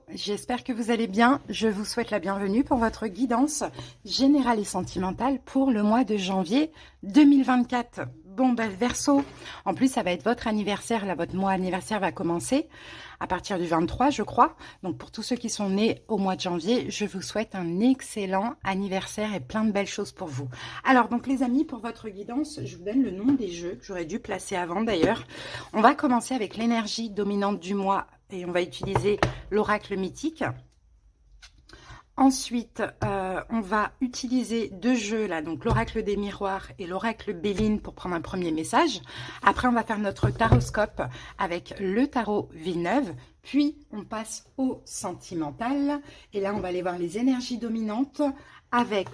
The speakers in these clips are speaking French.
J'espère que vous allez bien. Je vous souhaite la bienvenue pour votre guidance générale et sentimentale pour le mois de janvier 2024. Bon, Verseau, en plus, ça va être votre anniversaire. Là, votre mois anniversaire va commencer à partir du 23, je crois. Donc, pour tous ceux qui sont nés au mois de janvier, je vous souhaite un excellent anniversaire et plein de belles choses pour vous. Alors, donc, les amis, pour votre guidance, je vous donne le nom des jeux que j'aurais dû placer avant, d'ailleurs. On va commencer avec l'énergie dominante du mois et on va utiliser l'oracle mythique. Ensuite, on va utiliser deux jeux, là, donc l'oracle des miroirs et l'oracle Béline pour prendre un premier message. Après, on va faire notre taroscope avec le tarot Villeneuve. Puis, on passe au sentimental. Et là, on va aller voir les énergies dominantes avec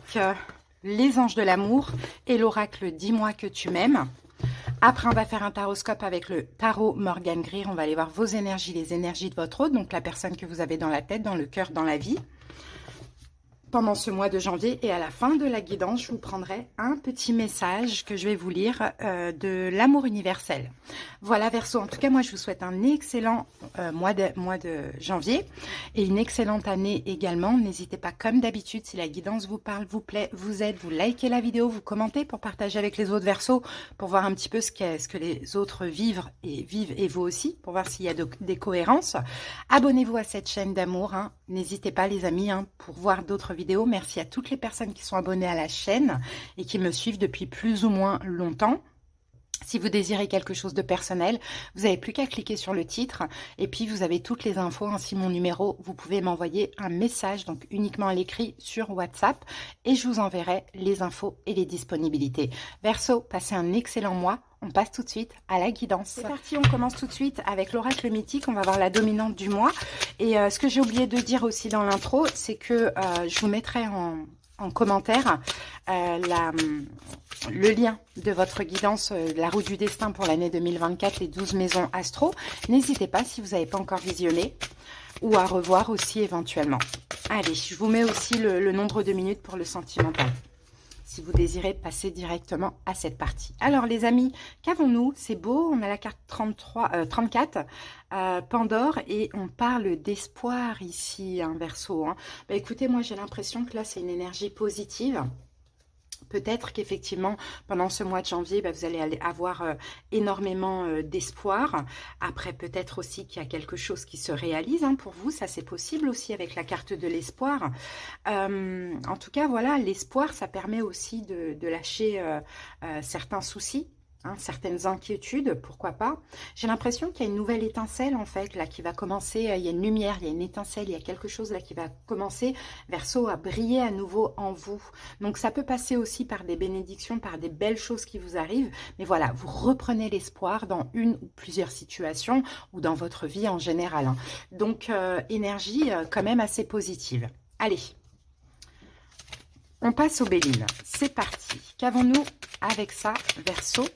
les anges de l'amour et l'oracle Dis-moi que tu m'aimes. Après, on va faire un taroscope avec le tarot Morgan Greer. On va aller voir vos énergies, les énergies de votre hôte, donc la personne que vous avez dans la tête, dans le cœur, dans la vie, pendant ce mois de janvier. Et à la fin de la guidance, je vous prendrai un petit message que je vais vous lire de l'amour universel. Voilà, Verseau. En tout cas, moi, je vous souhaite un excellent mois de janvier et une excellente année également. N'hésitez pas, comme d'habitude, si la guidance vous parle, vous plaît, vous aide, vous likez la vidéo, vous commentez pour partager avec les autres Verseaux, pour voir un petit peu ce que les autres vivent et vous aussi, pour voir s'il y a des cohérences. Abonnez-vous à cette chaîne d'amour. Hein. N'hésitez pas, les amis, hein, pour voir d'autres vidéos. Merci à toutes les personnes qui sont abonnées à la chaîne et qui me suivent depuis plus ou moins longtemps. Si vous désirez quelque chose de personnel, vous n'avez plus qu'à cliquer sur le titre et puis vous avez toutes les infos, ainsi mon numéro. Vous pouvez m'envoyer un message, donc uniquement à l'écrit sur WhatsApp et je vous enverrai les infos et les disponibilités. Verseau, passez un excellent mois. On passe tout de suite à la guidance. C'est parti, on commence tout de suite avec l'oracle mythique. On va voir la dominante du mois. Et ce que j'ai oublié de dire aussi dans l'intro, c'est que je vous mettrai en commentaire le lien de votre guidance, la roue du destin pour l'année 2024, les 12 maisons astro. N'hésitez pas si vous n'avez pas encore visionné ou à revoir aussi éventuellement. Allez, je vous mets aussi le nombre de minutes pour le sentimental, si vous désirez passer directement à cette partie. Alors les amis, qu'avons-nous? C'est beau, on a la carte 34, Pandore, et on parle d'espoir ici, hein, Verseau. Hein. Bah, écoutez, moi j'ai l'impression que là c'est une énergie positive. Peut-être qu'effectivement, pendant ce mois de janvier, bah, vous allez avoir énormément d'espoir. Après, peut-être aussi qu'il y a quelque chose qui se réalise hein, pour vous. Ça, c'est possible aussi avec la carte de l'espoir. En tout cas, voilà, l'espoir, ça permet aussi de lâcher certains soucis. Hein, certaines inquiétudes, pourquoi pas. J'ai l'impression qu'il y a une nouvelle étincelle en fait là qui va commencer, il y a une lumière, il y a une étincelle, il y a quelque chose là qui va commencer, Verseau, à briller à nouveau en vous. Donc ça peut passer aussi par des bénédictions, par des belles choses qui vous arrivent, mais voilà, vous reprenez l'espoir dans une ou plusieurs situations ou dans votre vie en général. Hein. Donc énergie quand même assez positive. Allez, on passe aux Bélines. C'est parti. Qu'avons-nous avec ça, Verseau?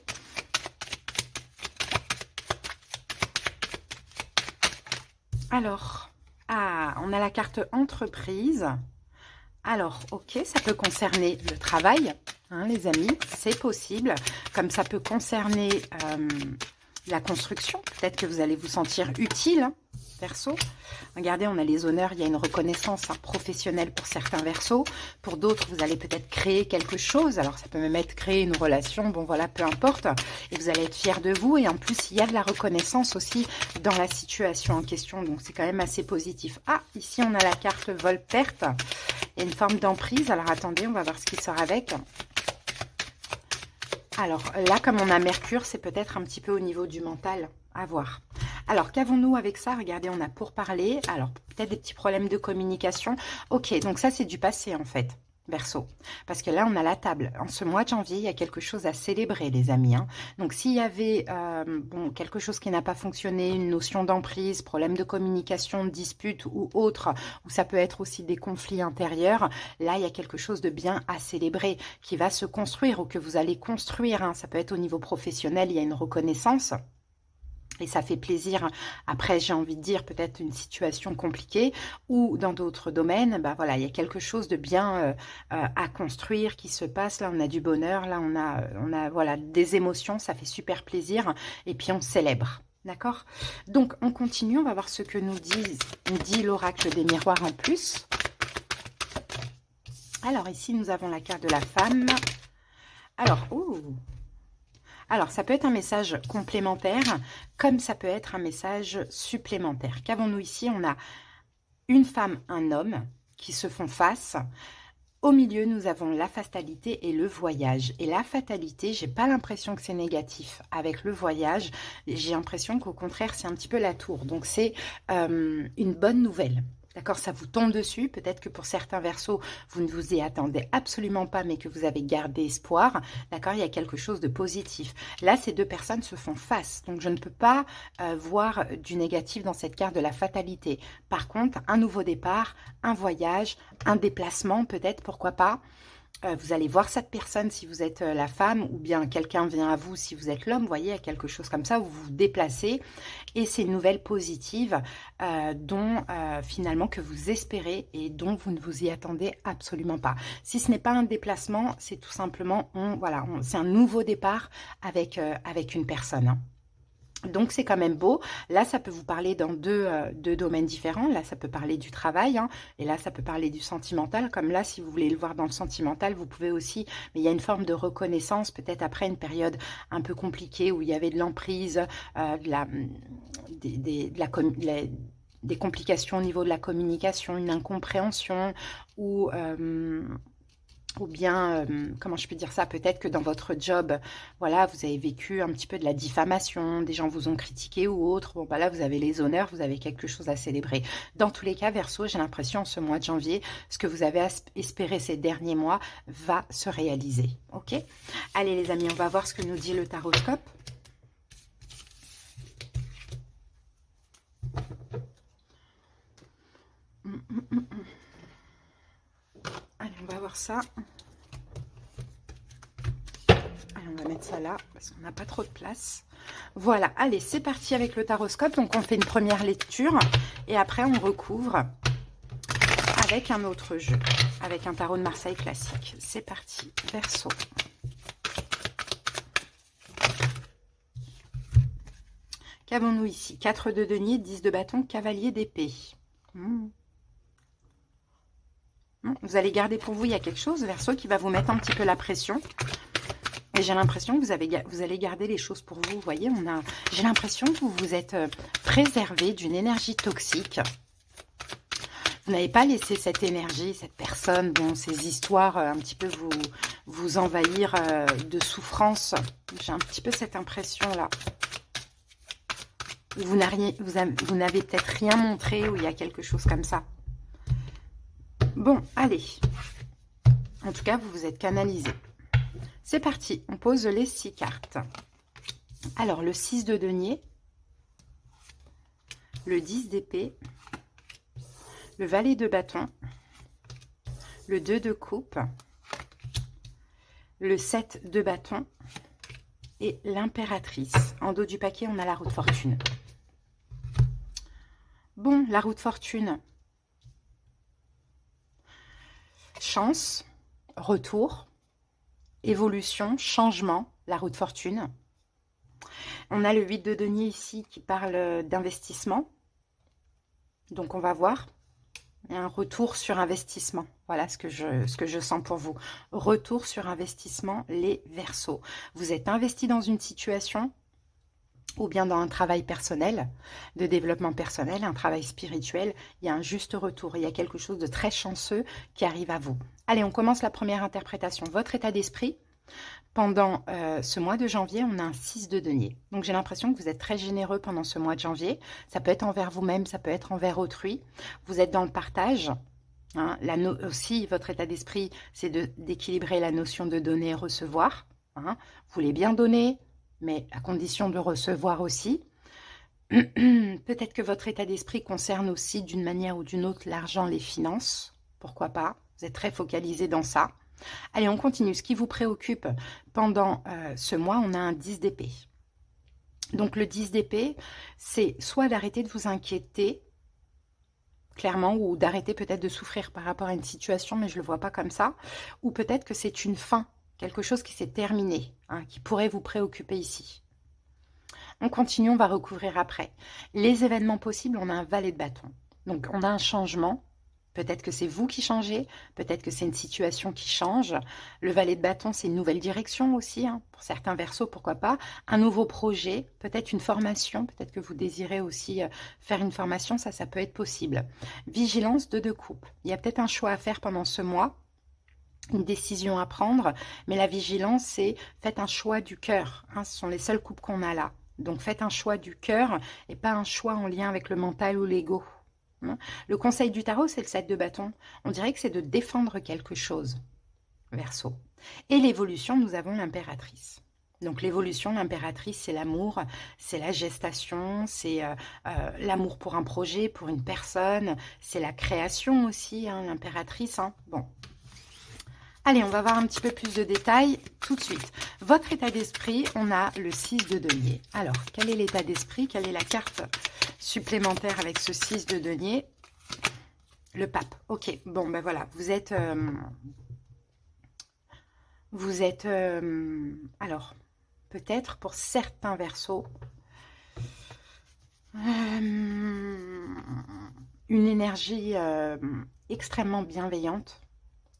Alors, on a la carte entreprise. Alors, ok, ça peut concerner le travail, hein, les amis, c'est possible. Comme ça peut concerner la construction. Peut-être que vous allez vous sentir utile, hein, Verseau. Regardez, on a les honneurs, il y a une reconnaissance hein, professionnelle pour certains Verseaux. Pour d'autres, vous allez peut-être créer quelque chose. Alors, ça peut même être créer une relation, bon voilà, peu importe. Et vous allez être fiers de vous. Et en plus, il y a de la reconnaissance aussi dans la situation en question. Donc, c'est quand même assez positif. Ah, ici, on a la carte vol-perte. Il y a une forme d'emprise. Alors, attendez, on va voir ce qui sort avec. Alors, là, comme on a Mercure, c'est peut-être un petit peu au niveau du mental. À voir. Alors, qu'avons-nous avec ça? Regardez, on a pourparler. Alors, peut-être des petits problèmes de communication. Ok, donc ça, c'est du passé, en fait, Verseau. Parce que là, on a la table. En ce mois de janvier, il y a quelque chose à célébrer, les amis. Hein. Donc, s'il y avait bon, quelque chose qui n'a pas fonctionné, une notion d'emprise, problème de communication, dispute ou autre, ou ça peut être aussi des conflits intérieurs, là, il y a quelque chose de bien à célébrer qui va se construire ou que vous allez construire. Hein. Ça peut être au niveau professionnel, il y a une reconnaissance. Et ça fait plaisir. Après, j'ai envie de dire peut-être une situation compliquée ou dans d'autres domaines, bah voilà, il y a quelque chose de bien à construire qui se passe. Là, on a du bonheur, là, on a voilà des émotions, ça fait super plaisir. Et puis, on célèbre. D'accord? Donc, on continue. On va voir ce que nous dit l'oracle des miroirs en plus. Alors, ici, nous avons la carte de la femme. Alors, alors, ça peut être un message complémentaire, comme ça peut être un message supplémentaire. Qu'avons-nous ici? On a une femme, un homme qui se font face. Au milieu, nous avons la fatalité et le voyage. Et la fatalité, j'ai pas l'impression que c'est négatif. Avec le voyage, j'ai l'impression qu'au contraire, c'est un petit peu la tour. Donc, c'est une bonne nouvelle. D'accord, ça vous tombe dessus. Peut-être que pour certains Verseaux, vous ne vous y attendez absolument pas, mais que vous avez gardé espoir. D'accord, il y a quelque chose de positif. Là, ces deux personnes se font face. Donc, je ne peux pas voir du négatif dans cette carte de la fatalité. Par contre, un nouveau départ, un voyage, un déplacement, peut-être, pourquoi pas. Vous allez voir cette personne si vous êtes la femme, ou bien quelqu'un vient à vous si vous êtes l'homme. Vous voyez, il y a quelque chose comme ça où vous vous déplacez. Et c'est une nouvelle positive dont finalement que vous espérez et dont vous ne vous y attendez absolument pas. Si ce n'est pas un déplacement, c'est tout simplement, c'est un nouveau départ avec une personne. Hein. Donc, c'est quand même beau. Là, ça peut vous parler dans deux domaines différents. Là, ça peut parler du travail. Hein, et là, ça peut parler du sentimental. Comme là, si vous voulez le voir dans le sentimental, vous pouvez aussi... Mais il y a une forme de reconnaissance, peut-être après une période un peu compliquée où il y avait de l'emprise, des complications au niveau de la communication, une incompréhension ou bien, comment je peux dire ça, peut-être que dans votre job, voilà, vous avez vécu un petit peu de la diffamation, des gens vous ont critiqué ou autre. Bon, bah là, vous avez les honneurs, vous avez quelque chose à célébrer. Dans tous les cas, Verseau, j'ai l'impression, ce mois de janvier, ce que vous avez espéré ces derniers mois va se réaliser. Ok? Allez, les amis, on va voir ce que nous dit le taroscope. Allez, on va voir ça. Allez, on va mettre ça là, parce qu'on n'a pas trop de place. Voilà, allez, c'est parti avec le taroscope. Donc, on fait une première lecture, et après, on recouvre avec un autre jeu, avec un tarot de Marseille classique. C'est parti, Verseau. Qu'avons-nous ici? 4 de denier, 10 de bâton, cavalier d'épée. Vous allez garder pour vous, il y a quelque chose, Verseau, qui va vous mettre un petit peu la pression. Et j'ai l'impression que vous allez garder les choses pour vous. Vous voyez, j'ai l'impression que vous vous êtes préservé d'une énergie toxique. Vous n'avez pas laissé cette énergie, cette personne, bon, ces histoires un petit peu vous envahir de souffrance. J'ai un petit peu cette impression-là. Vous n'avez peut-être rien montré, où il y a quelque chose comme ça. Bon, allez. En tout cas, vous vous êtes canalisé. C'est parti, on pose les 6 cartes. Alors, le 6 de denier, le 10 d'épée, le valet de bâton, le 2 de coupe, le 7 de bâton et l'impératrice. En dos du paquet, on a la roue de fortune. Bon, la roue de fortune. Chance, retour, évolution, changement, la roue de fortune. On a le 8 de denier ici qui parle d'investissement. Donc, on va voir. Un retour sur investissement. Voilà ce que je sens pour vous. Retour sur investissement, les Verseaux. Vous êtes investi dans une situation ou bien dans un travail personnel, de développement personnel, un travail spirituel. Il y a un juste retour. Il y a quelque chose de très chanceux qui arrive à vous. Allez, on commence la première interprétation. Votre état d'esprit. Pendant ce mois de janvier, on a un 6 de denier. Donc, j'ai l'impression que vous êtes très généreux pendant ce mois de janvier. Ça peut être envers vous-même, ça peut être envers autrui. Vous êtes dans le partage. Hein. Aussi, votre état d'esprit, c'est d'équilibrer la notion de donner et recevoir. Hein. Vous voulez bien donner, mais à condition de recevoir aussi. Peut-être que votre état d'esprit concerne aussi, d'une manière ou d'une autre, l'argent, les finances. Pourquoi pas? Vous êtes très focalisé dans ça. Allez, on continue. Ce qui vous préoccupe pendant ce mois, on a un 10 d'épée. Donc, le 10 d'épée, c'est soit d'arrêter de vous inquiéter, clairement, ou d'arrêter peut-être de souffrir par rapport à une situation, mais je ne le vois pas comme ça. Ou peut-être que c'est une fin, quelque chose qui s'est terminé, hein, qui pourrait vous préoccuper ici. On continue, on va recouvrir après. Les événements possibles, on a un valet de bâton. Donc, on a un changement. Peut-être que c'est vous qui changez, peut-être que c'est une situation qui change. Le valet de bâton, c'est une nouvelle direction aussi, hein, pour certains versos, pourquoi pas. Un nouveau projet, peut-être une formation, peut-être que vous désirez aussi faire une formation, ça peut être possible. Vigilance, 2 de coupe. Il y a peut-être un choix à faire pendant ce mois, une décision à prendre, mais la vigilance, c'est faites un choix du cœur. Hein, ce sont les seules coupes qu'on a là. Donc faites un choix du cœur et pas un choix en lien avec le mental ou l'ego. Le conseil du tarot, c'est le 7 de bâton. On dirait que c'est de défendre quelque chose, Verseau. Et l'évolution, nous avons l'impératrice. Donc l'évolution, l'impératrice, c'est l'amour, c'est la gestation, c'est l'amour pour un projet, pour une personne, c'est la création aussi, hein, l'impératrice. Hein. Bon. Allez, on va voir un petit peu plus de détails tout de suite. Votre état d'esprit, on a le 6 de denier. Alors, quel est l'état d'esprit? Quelle est la carte supplémentaire avec ce 6 de denier? Le pape. Ok, bon, ben voilà, vous êtes... alors, peut-être pour certains versos, une énergie extrêmement bienveillante,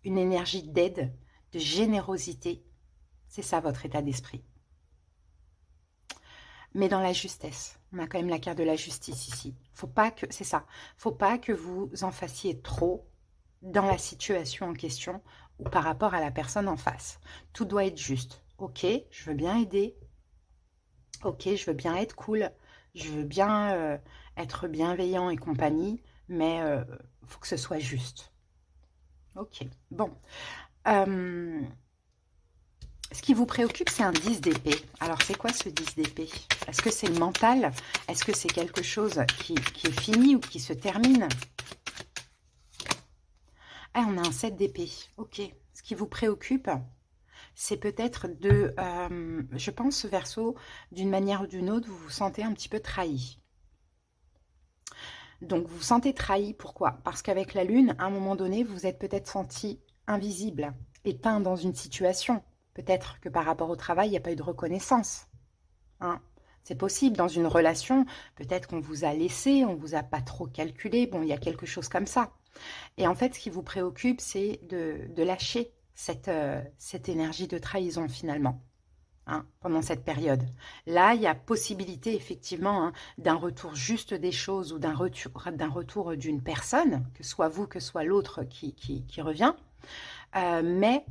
une énergie d'aide, de générosité. C'est ça votre état d'esprit. Mais dans la justesse. On a quand même la carte de la justice ici. Faut pas que, c'est ça. Faut pas que vous en fassiez trop dans la situation en question ou par rapport à la personne en face. Tout doit être juste. Ok, je veux bien aider. Ok, je veux bien être cool. Je veux bien être bienveillant et compagnie. Mais faut que ce soit juste. Ok, bon. Ce qui vous préoccupe, c'est un 10 d'épée. Alors, c'est quoi ce 10 d'épée? Est-ce que c'est le mental? Est-ce que c'est quelque chose qui est fini ou qui se termine? Ah, on a un 7 d'épée. Ok. Ce qui vous préoccupe, c'est peut-être de... je pense, Verseau, d'une manière ou d'une autre, vous vous sentez un petit peu trahi. Donc, vous vous sentez trahi. Pourquoi? Parce qu'avec la Lune, à un moment donné, vous vous êtes peut-être senti invisible, éteint dans une situation. Peut-être que par rapport au travail, il n'y a pas eu de reconnaissance. Hein? C'est possible. Dans une relation, peut-être qu'on vous a laissé, on ne vous a pas trop calculé. Bon, il y a quelque chose comme ça. Et en fait, ce qui vous préoccupe, c'est de lâcher cette énergie de trahison, finalement. Hein, pendant cette période. Là, il y a possibilité effectivement hein, d'un retour juste des choses ou d'un retour d'une personne, que ce soit vous, que ce soit l'autre qui revient. Mais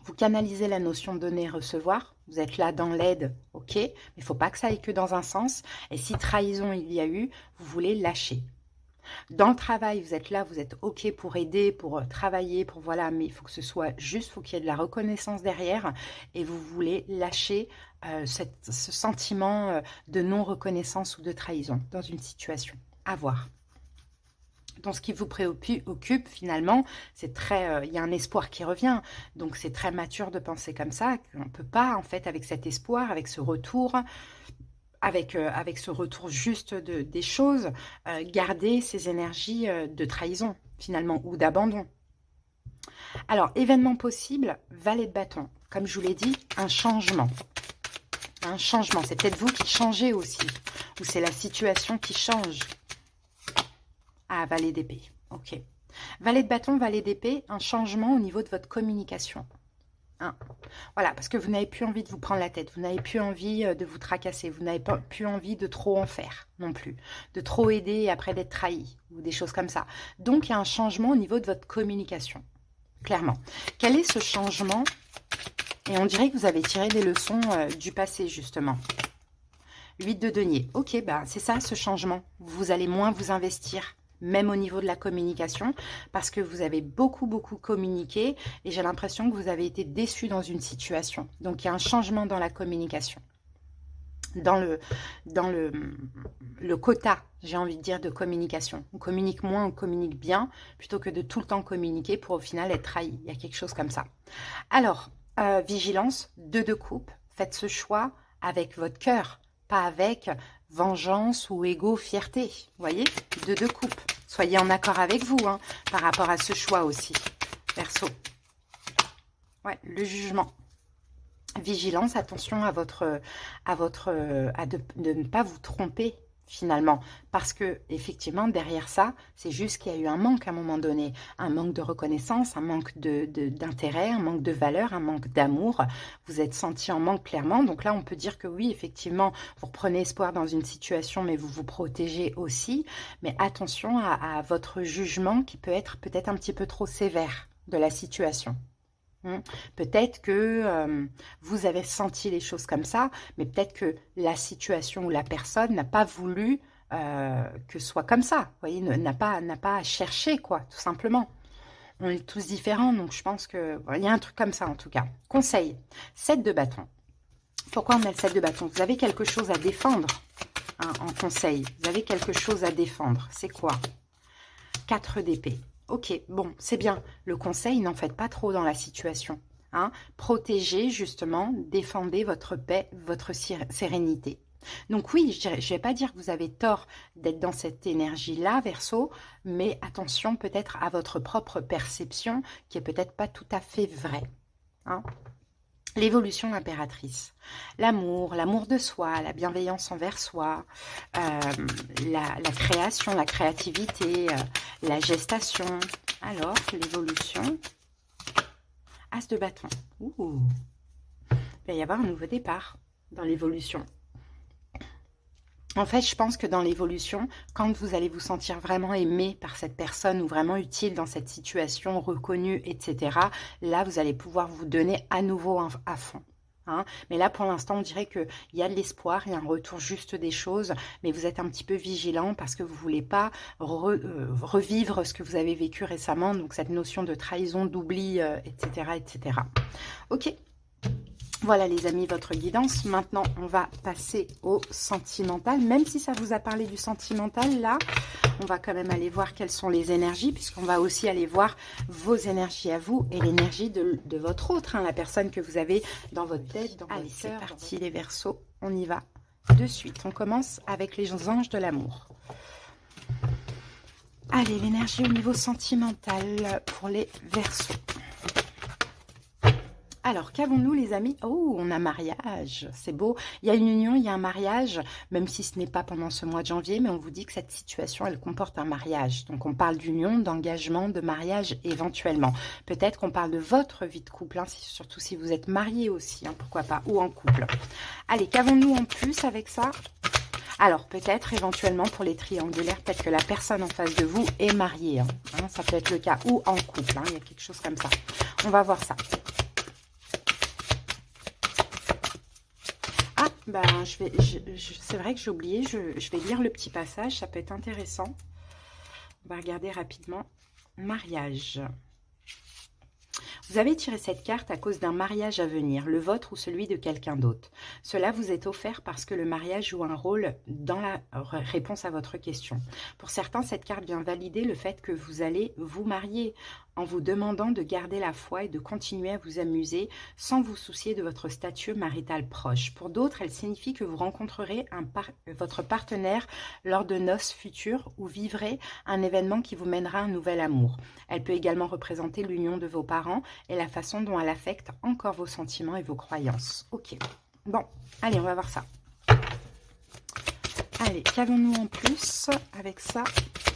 vous canalisez la notion de donner-recevoir. Vous êtes là dans l'aide, ok, mais il ne faut pas que ça aille que dans un sens. Et si trahison il y a eu, vous voulez lâcher. Dans le travail, vous êtes là, vous êtes OK pour aider, pour travailler, pour voilà, mais il faut que ce soit juste, il faut qu'il y ait de la reconnaissance derrière et vous voulez lâcher ce sentiment de non-reconnaissance ou de trahison dans une situation. À voir. Donc, ce qui vous préoccupe finalement, c'est très, il y a un espoir qui revient. Donc, c'est très mature de penser comme ça, qu'on ne peut pas en fait avec cet espoir, avec ce retour... Avec ce retour juste des choses, garder ces énergies de trahison, finalement, ou d'abandon. Alors, événement possible, valet de bâton. Comme je vous l'ai dit, un changement. Un changement. C'est peut-être vous qui changez aussi. Ou c'est la situation qui change. Ah, valet d'épée. Ok. Valet de bâton, valet d'épée, un changement au niveau de votre communication. Hein. Voilà, parce que vous n'avez plus envie de vous prendre la tête, vous n'avez plus envie de vous tracasser, vous n'avez plus envie de trop en faire non plus, de trop aider et après d'être trahi ou des choses comme ça. Donc, il y a un changement au niveau de votre communication, clairement. Quel est ce changement? Et on dirait que vous avez tiré des leçons du passé, justement. 8 de denier. Ok, bah, c'est ça, ce changement. Vous allez moins vous investir. Même au niveau de la communication, parce que vous avez beaucoup communiqué et j'ai l'impression que vous avez été déçu dans une situation. Donc, il y a un changement dans la communication. Dans le quota, j'ai envie de dire, de communication. On communique moins, on communique bien, plutôt que de tout le temps communiquer pour au final être trahi. Il y a quelque chose comme ça. Alors, vigilance, 2 de coupe. Faites ce choix avec votre cœur, pas avec... vengeance ou ego, fierté. Vous voyez, 2 de coupe. Soyez en accord avec vous hein, par rapport à ce choix aussi. Verseau. Ouais, le jugement. vigilance, attention de ne pas vous tromper finalement, parce que effectivement derrière ça, c'est juste qu'il y a eu un manque à un moment donné, un manque de reconnaissance, un manque d'intérêt, un manque de valeur, un manque d'amour. Vous êtes senti en manque clairement, donc là on peut dire que oui, effectivement, vous reprenez espoir dans une situation, mais vous vous protégez aussi. Mais attention à votre jugement qui peut être peut-être un petit peu trop sévère de la situation. Peut-être que vous avez senti les choses comme ça, mais peut-être que la situation ou la personne n'a pas voulu que ce soit comme ça. Vous voyez, n'a pas cherché, quoi, tout simplement. On est tous différents, donc je pense que il y a un truc comme ça en tout cas. Conseil, 7 de bâton. Pourquoi on a le 7 de bâton? Vous avez quelque chose à défendre hein, en conseil. Vous avez quelque chose à défendre. C'est quoi? 4 d'épée. Ok, bon, c'est bien. Le conseil, n'en faites pas trop dans la situation. Hein. Protégez, justement, défendez votre paix, votre sérénité. Donc oui, je ne vais pas dire que vous avez tort d'être dans cette énergie-là, Verseau, mais attention peut-être à votre propre perception qui est peut-être pas tout à fait vraie. Hein. L'évolution impératrice, l'amour de soi, la bienveillance envers soi, la création, la créativité, la gestation. Alors, l'évolution, As de bâton. Ouh. Il va y avoir un nouveau départ dans l'évolution. En fait, je pense que dans l'évolution, quand vous allez vous sentir vraiment aimé par cette personne ou vraiment utile dans cette situation, reconnu, etc., là, vous allez pouvoir vous donner à nouveau à fond. Hein. Mais là, pour l'instant, on dirait qu'il y a de l'espoir, il y a un retour juste des choses, mais vous êtes un petit peu vigilant parce que vous ne voulez pas revivre ce que vous avez vécu récemment, donc cette notion de trahison, d'oubli, etc., etc. Ok. Voilà les amis, votre guidance. Maintenant, on va passer au sentimental. Même si ça vous a parlé du sentimental, là, on va quand même aller voir quelles sont les énergies, puisqu'on va aussi aller voir vos énergies à vous et l'énergie de votre autre, hein, la personne que vous avez dans votre tête. Allez, c'est parti les Verseaux, on y va de suite. On commence avec les anges de l'amour. Allez, l'énergie au niveau sentimental pour les Verseaux. Alors, qu'avons-nous les amis? Oh, on a mariage, c'est beau. Il y a une union, il y a un mariage, même si ce n'est pas pendant ce mois de janvier, mais on vous dit que cette situation, elle comporte un mariage. Donc, on parle d'union, d'engagement, de mariage éventuellement. Peut-être qu'on parle de votre vie de couple, hein, surtout si vous êtes marié aussi, hein, pourquoi pas, ou en couple. Allez, qu'avons-nous en plus avec ça? Alors, peut-être éventuellement pour les triangulaires, peut-être que la personne en face de vous est mariée. Hein, ça peut être le cas, ou en couple, hein, il y a quelque chose comme ça. On va voir ça. Ben, c'est vrai que j'ai oublié, je vais lire le petit passage, ça peut être intéressant. On va regarder rapidement. Mariage. Vous avez tiré cette carte à cause d'un mariage à venir, le vôtre ou celui de quelqu'un d'autre. Cela vous est offert parce que le mariage joue un rôle dans la réponse à votre question. Pour certains, cette carte vient valider le fait que vous allez vous marier en vous demandant de garder la foi et de continuer à vous amuser sans vous soucier de votre statut marital proche. Pour d'autres, elle signifie que vous rencontrerez votre partenaire lors de noces futures ou vivrez un événement qui vous mènera à un nouvel amour. Elle peut également représenter l'union de vos parents et la façon dont elle affecte encore vos sentiments et vos croyances. Ok, bon, allez, on va voir ça. Allez, qu'avons-nous en plus avec ça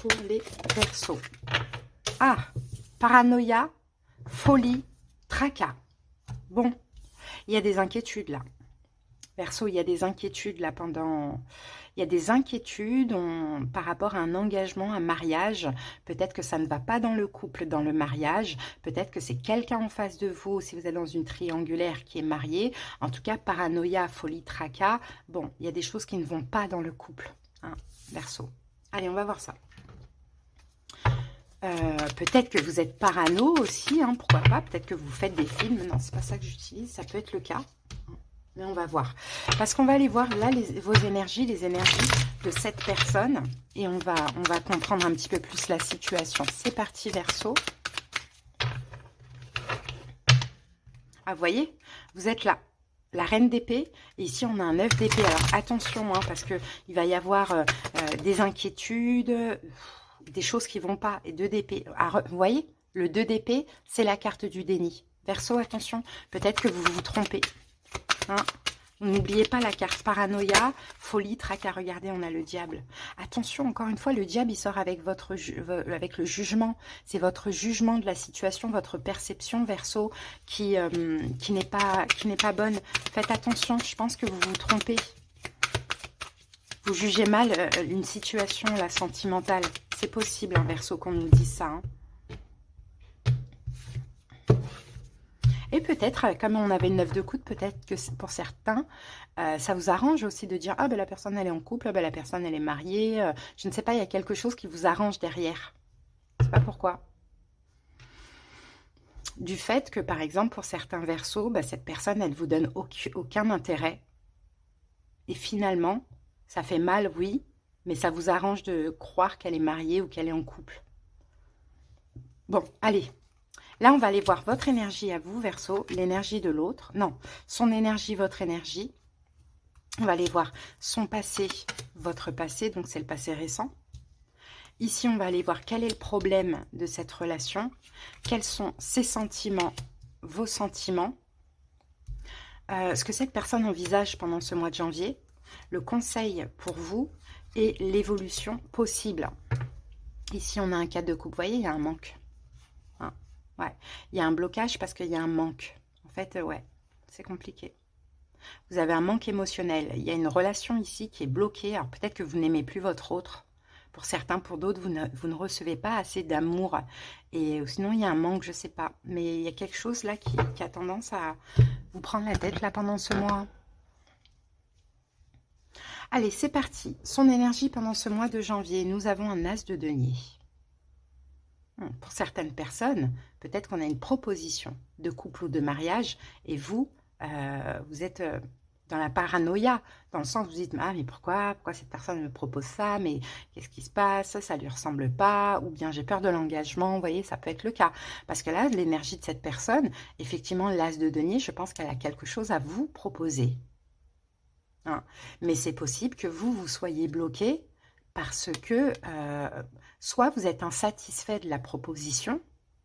pour les Verseaux? Ah, paranoïa, folie, tracas. Bon, il y a des inquiétudes là. Verseau, il y a des inquiétudes là pendant... Il y a des inquiétudes par rapport à un engagement, un mariage. Peut-être que ça ne va pas dans le couple, dans le mariage. Peut-être que c'est quelqu'un en face de vous, si vous êtes dans une triangulaire qui est mariée. En tout cas, paranoïa, folie, tracas. Bon, il y a des choses qui ne vont pas dans le couple. Hein, Verseau. Allez, on va voir ça. Peut-être que vous êtes parano aussi, hein, pourquoi pas. Peut-être que vous faites des films. Non, c'est pas ça que j'utilise. Ça peut être le cas. Mais on va voir. Parce qu'on va aller voir là vos énergies, les énergies de cette personne. Et on va comprendre un petit peu plus la situation. C'est parti, Verseau. Ah, vous voyez, vous êtes là. La reine d'épée. Et ici, on a un 9 d'épée. Alors, attention, hein, parce qu'il va y avoir des inquiétudes, des choses qui ne vont pas. Et 2 d'épée. Ah, vous voyez, le 2 d'épée, c'est la carte du déni. Verseau, attention. Peut-être que vous vous trompez. Hein. N'oubliez pas la carte paranoïa, folie, tracas. Regardez, on a le diable. Attention, encore une fois, le diable, il sort avec, avec le jugement. C'est votre jugement de la situation, votre perception, Verseau, qui n'est pas bonne. Faites attention, je pense que vous vous trompez. Vous jugez mal une situation, la sentimentale. C'est possible, hein, Verseau, qu'on nous dise ça. Hein. Et peut-être, comme on avait une 9 de coude, peut-être que pour certains, ça vous arrange aussi de dire « Ah, ben la personne, elle est en couple, ben la personne, elle est mariée. Je ne sais pas, il y a quelque chose qui vous arrange derrière. Je ne sais pas pourquoi. Du fait que, par exemple, pour certains Verseaux, ben, cette personne, elle ne vous donne aucun intérêt. Et finalement, ça fait mal, oui, mais ça vous arrange de croire qu'elle est mariée ou qu'elle est en couple. Bon, allez. Là, on va aller voir votre énergie à vous, Verseau, l'énergie de l'autre. Non, son énergie, votre énergie. On va aller voir son passé, votre passé, donc c'est le passé récent. Ici, on va aller voir quel est le problème de cette relation, quels sont ses sentiments, vos sentiments, ce que cette personne envisage pendant ce mois de janvier, le conseil pour vous et l'évolution possible. Ici, on a un cas de coupe, vous voyez, il y a un manque. Ouais, il y a un blocage parce qu'il y a un manque. En fait, ouais, c'est compliqué. Vous avez un manque émotionnel. Il y a une relation ici qui est bloquée. Alors peut-être que vous n'aimez plus votre autre. Pour certains, pour d'autres, vous ne recevez pas assez d'amour. Et sinon, il y a un manque, je ne sais pas. Mais il y a quelque chose là qui a tendance à vous prendre la tête là pendant ce mois. Allez, c'est parti. Son énergie pendant ce mois de janvier. Nous avons un as de denier. Pour certaines personnes, peut-être qu'on a une proposition de couple ou de mariage et vous, vous êtes dans la paranoïa, dans le sens où vous dites « Ah, mais pourquoi cette personne me propose ça? Mais qu'est-ce qui se passe? Ça ne lui ressemble pas. » Ou bien « J'ai peur de l'engagement. » Vous voyez, ça peut être le cas. Parce que là, l'énergie de cette personne, effectivement, l'as de denier, je pense qu'elle a quelque chose à vous proposer. Hein. Mais c'est possible que vous soyez bloqué parce que soit vous êtes insatisfait de la proposition,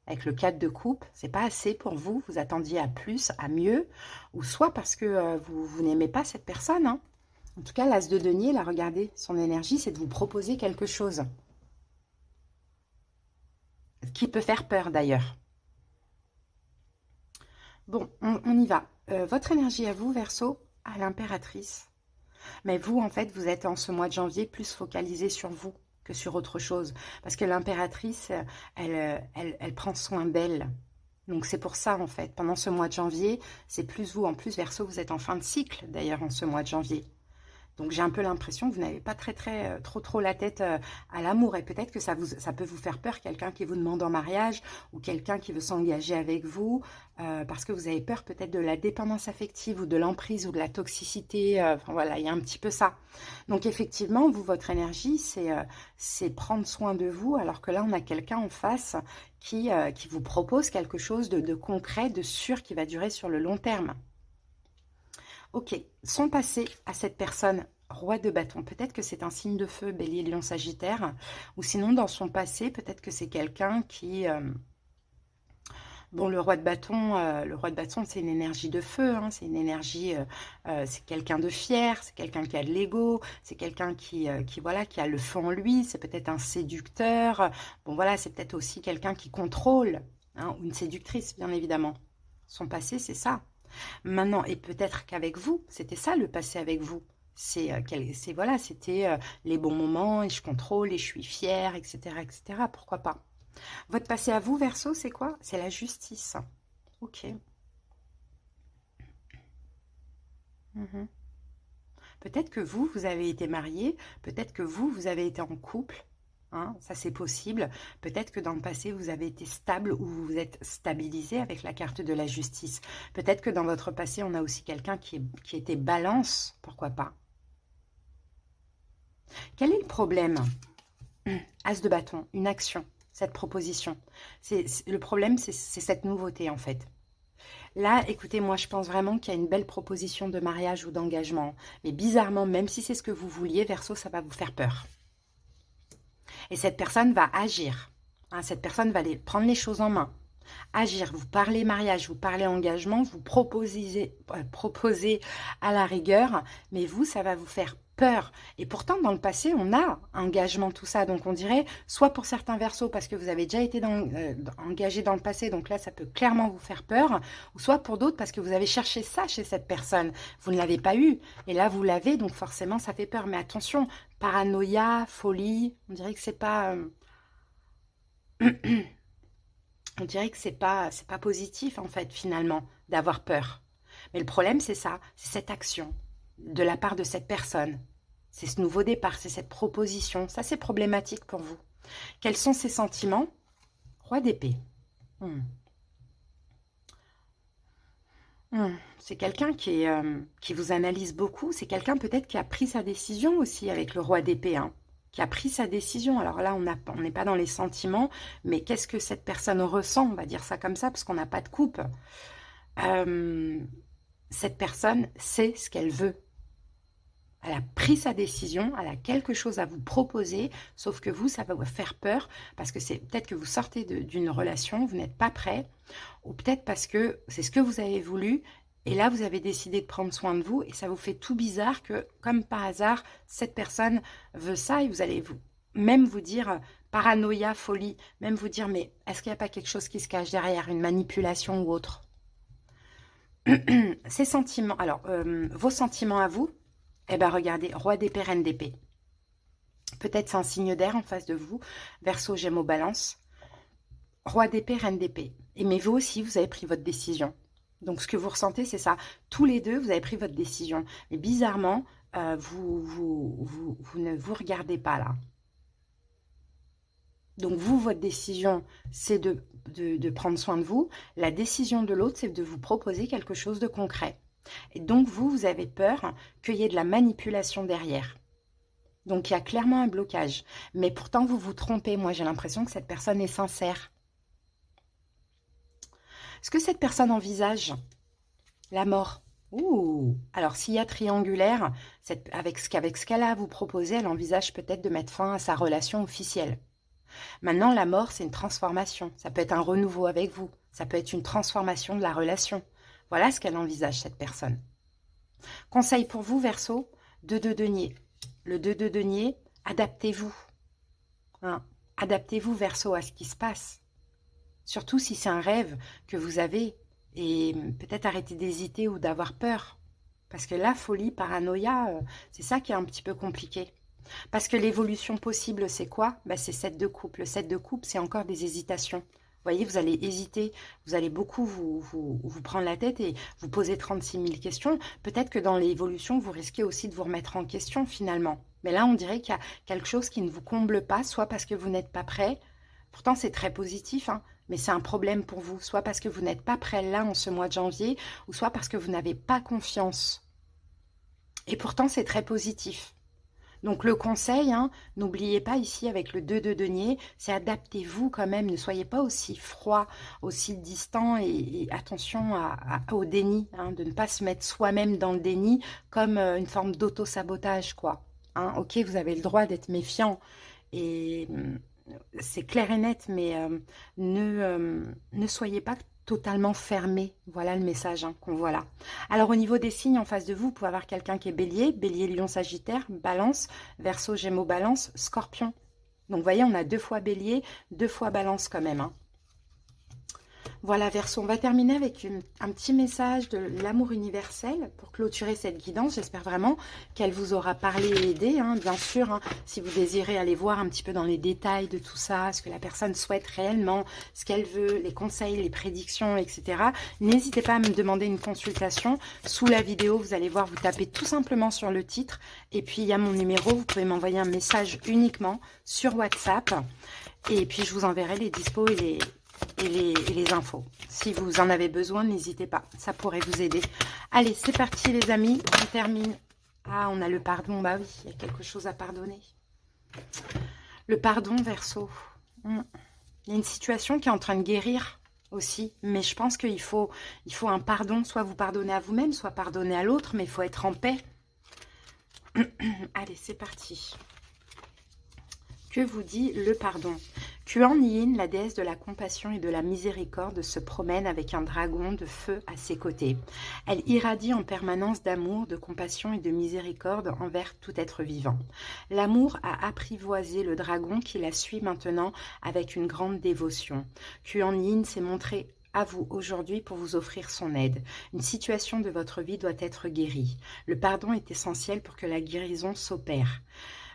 avec le 4 de coupe, c'est pas assez pour vous, vous attendiez à plus, à mieux, ou soit parce que vous n'aimez pas cette personne. Hein. En tout cas, l'as de denier, là, regardez, son énergie, c'est de vous proposer quelque chose. Qui peut faire peur, d'ailleurs. Bon, on y va. Votre énergie à vous, Verseau, à l'impératrice. Mais vous, en fait, vous êtes en ce mois de janvier plus focalisé sur vous que sur autre chose. Parce que l'impératrice, elle prend soin d'elle. Donc c'est pour ça, en fait. Pendant ce mois de janvier, c'est plus vous. En plus, Verseau, vous êtes en fin de cycle, d'ailleurs, en ce mois de janvier. Donc j'ai un peu l'impression que vous n'avez pas trop la tête à l'amour. Et peut-être que ça peut vous faire peur, quelqu'un qui vous demande en mariage ou quelqu'un qui veut s'engager avec vous, parce que vous avez peur peut-être de la dépendance affective ou de l'emprise ou de la toxicité. Enfin voilà, il y a un petit peu ça. Donc effectivement, vous, votre énergie, c'est prendre soin de vous, alors que là, on a quelqu'un en face qui vous propose quelque chose de concret, de sûr, qui va durer sur le long terme. Ok, son passé à cette personne, roi de bâton, peut-être que c'est un signe de feu, bélier, lion, sagittaire, ou sinon dans son passé, peut-être que c'est quelqu'un qui... bon, le roi de bâton, c'est une énergie de feu, hein, c'est une énergie, c'est quelqu'un de fier, c'est quelqu'un qui a de l'ego, c'est quelqu'un voilà, qui a le feu en lui, c'est peut-être un séducteur, bon voilà, c'est peut-être aussi quelqu'un qui contrôle, hein, ou une séductrice, bien évidemment. Son passé, c'est ça. Maintenant, et peut-être qu'avec vous, c'était ça le passé avec vous. Voilà, c'était les bons moments, et je contrôle, et je suis fière, etc., etc. Pourquoi pas? Votre passé à vous, Verseau, c'est quoi? C'est la justice. Ok. Peut-être que vous avez été marié, peut-être que vous avez été en couple. Hein, ça, c'est possible. Peut-être que dans le passé, vous avez été stable ou vous vous êtes stabilisé avec la carte de la justice. Peut-être que dans votre passé, on a aussi quelqu'un qui était balance. Pourquoi pas? Quel est le problème? As de bâton, une action, cette proposition. Le problème, c'est cette nouveauté, en fait. Là, écoutez, moi, je pense vraiment qu'il y a une belle proposition de mariage ou d'engagement. Mais bizarrement, même si c'est ce que vous vouliez, Verseau, ça va vous faire peur. Et cette personne va agir. Hein, cette personne va prendre les choses en main. Agir, vous parlez mariage, vous parlez engagement, vous proposez à la rigueur, mais vous, ça va vous faire peur. Et pourtant, dans le passé, on a engagement, tout ça. Donc, on dirait, soit pour certains versos, parce que vous avez déjà été engagé dans le passé, donc là, ça peut clairement vous faire peur, ou soit pour d'autres, parce que vous avez cherché ça chez cette personne. Vous ne l'avez pas eu, et là, vous l'avez, donc forcément, ça fait peur. Mais attention, paranoïa, folie, on dirait que c'est pas... on dirait que c'est pas positif, en fait, finalement, d'avoir peur. Mais le problème, c'est ça, c'est cette action de la part de cette personne. C'est ce nouveau départ, c'est cette proposition. Ça, c'est problématique pour vous. Quels sont ces sentiments? Roi d'épée. C'est quelqu'un qui vous analyse beaucoup. C'est quelqu'un peut-être qui a pris sa décision aussi avec le roi d'épée, hein, qui a pris sa décision. Alors là, on n'est pas dans les sentiments, mais qu'est-ce que cette personne ressent? On va dire ça comme ça, parce qu'on n'a pas de coupe. Cette personne sait ce qu'elle veut. Elle a pris sa décision, elle a quelque chose à vous proposer, sauf que vous, ça va vous faire peur, parce que c'est peut-être que vous sortez d'une relation, vous n'êtes pas prêt, ou peut-être parce que c'est ce que vous avez voulu, et là, vous avez décidé de prendre soin de vous, et ça vous fait tout bizarre que, comme par hasard, cette personne veut ça, et vous allez même vous dire, paranoïa, folie, même vous dire, mais est-ce qu'il n'y a pas quelque chose qui se cache derrière, une manipulation ou autre? Ces sentiments, alors, vos sentiments à vous, eh bien, regardez, roi d'épée, reine d'épée. Peut-être c'est un signe d'air en face de vous. Verseau, Gémeaux, Balance. Roi d'épée, reine d'épée. Et mais vous aussi, vous avez pris votre décision. Donc, ce que vous ressentez, c'est ça. Tous les deux, vous avez pris votre décision. Mais bizarrement, vous ne vous regardez pas là. Donc, vous, votre décision, c'est de prendre soin de vous. La décision de l'autre, c'est de vous proposer quelque chose de concret. Et donc, vous avez peur qu'il y ait de la manipulation derrière. Donc, il y a clairement un blocage. Mais pourtant, vous vous trompez. Moi, j'ai l'impression que cette personne est sincère. Est-ce que cette personne envisage la mort? Ouh. Alors, s'il y a triangulaire, avec ce qu'elle a à vous proposer, elle envisage peut-être de mettre fin à sa relation officielle. Maintenant, la mort, c'est une transformation. Ça peut être un renouveau avec vous. Ça peut être une transformation de la relation. Voilà ce qu'elle envisage, cette personne. Conseil pour vous, Verseau, 2 de denier. Le 2 de denier, adaptez-vous. Hein, adaptez-vous, Verseau, à ce qui se passe. Surtout si c'est un rêve que vous avez. Et peut-être arrêtez d'hésiter ou d'avoir peur. Parce que la folie, paranoïa, c'est ça qui est un petit peu compliqué. Parce que l'évolution possible, c'est quoi? C'est 7 de coupe. Le 7 de coupe, c'est encore des hésitations. Vous voyez, vous allez hésiter, vous allez beaucoup vous prendre la tête et vous poser 36 000 questions. Peut-être que dans l'évolution, vous risquez aussi de vous remettre en question finalement. Mais là, on dirait qu'il y a quelque chose qui ne vous comble pas, soit parce que vous n'êtes pas prêt. Pourtant, c'est très positif, hein, mais c'est un problème pour vous. Soit parce que vous n'êtes pas prêt là en ce mois de janvier, ou soit parce que vous n'avez pas confiance. Et pourtant, c'est très positif. Donc, le conseil, hein, n'oubliez pas ici avec le 2 de denier, c'est adaptez-vous quand même. Ne soyez pas aussi froid, aussi distant et attention au déni, hein, de ne pas se mettre soi-même dans le déni comme une forme d'auto-sabotage, quoi. Hein, ok, vous avez le droit d'être méfiant et c'est clair et net, mais ne soyez pas totalement fermé. Voilà le message, hein, qu'on voit là. Alors, au niveau des signes en face de vous, vous pouvez avoir quelqu'un qui est bélier, bélier, lion, sagittaire, balance, verseau, gémeaux, balance, scorpion. Donc, vous voyez, on a 2 fois bélier, 2 fois balance quand même, hein. Voilà, Verseau, on va terminer avec un petit message de l'amour universel pour clôturer cette guidance. J'espère vraiment qu'elle vous aura parlé et aidé, hein, bien sûr, hein, si vous désirez aller voir un petit peu dans les détails de tout ça, ce que la personne souhaite réellement, ce qu'elle veut, les conseils, les prédictions, etc. N'hésitez pas à me demander une consultation. Sous la vidéo, vous allez voir, vous tapez tout simplement sur le titre et puis il y a mon numéro. Vous pouvez m'envoyer un message uniquement sur WhatsApp et puis je vous enverrai les dispos et les infos. Si vous en avez besoin, n'hésitez pas. Ça pourrait vous aider. Allez, c'est parti les amis. On termine. Ah, on a le pardon. Bah oui, il y a quelque chose à pardonner. Le pardon, Verseau. Il y a une situation qui est en train de guérir aussi. Mais je pense qu'il faut un pardon. Soit vous pardonnez à vous-même, soit pardonner à l'autre. Mais il faut être en paix. Allez, c'est parti. Que vous dit le pardon? Kuan Yin, la déesse de la compassion et de la miséricorde, se promène avec un dragon de feu à ses côtés. Elle irradie en permanence d'amour, de compassion et de miséricorde envers tout être vivant. L'amour a apprivoisé le dragon qui la suit maintenant avec une grande dévotion. Kuan Yin s'est montré à vous aujourd'hui pour vous offrir son aide. Une situation de votre vie doit être guérie. Le pardon est essentiel pour que la guérison s'opère.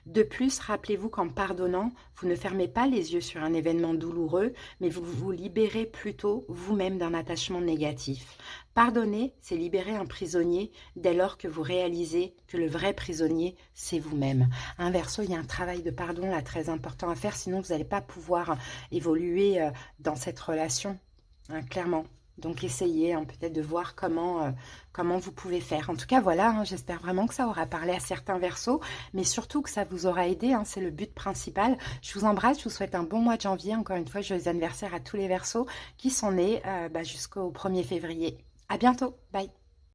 De plus, rappelez-vous qu'en pardonnant, vous ne fermez pas les yeux sur un événement douloureux, mais vous vous libérez plutôt vous-même d'un attachement négatif. Pardonner, c'est libérer un prisonnier dès lors que vous réalisez que le vrai prisonnier, c'est vous-même. Un verso, il y a un travail de pardon là très important à faire, sinon vous n'allez pas pouvoir évoluer dans cette relation. Clairement. Donc essayez peut-être de voir comment vous pouvez faire. En tout cas, voilà, j'espère vraiment que ça aura parlé à certains versos, mais surtout que ça vous aura aidé, c'est le but principal. Je vous embrasse, je vous souhaite un bon mois de janvier. Encore une fois, joyeux anniversaire à tous les versos qui sont nés jusqu'au 1er février. À bientôt, bye.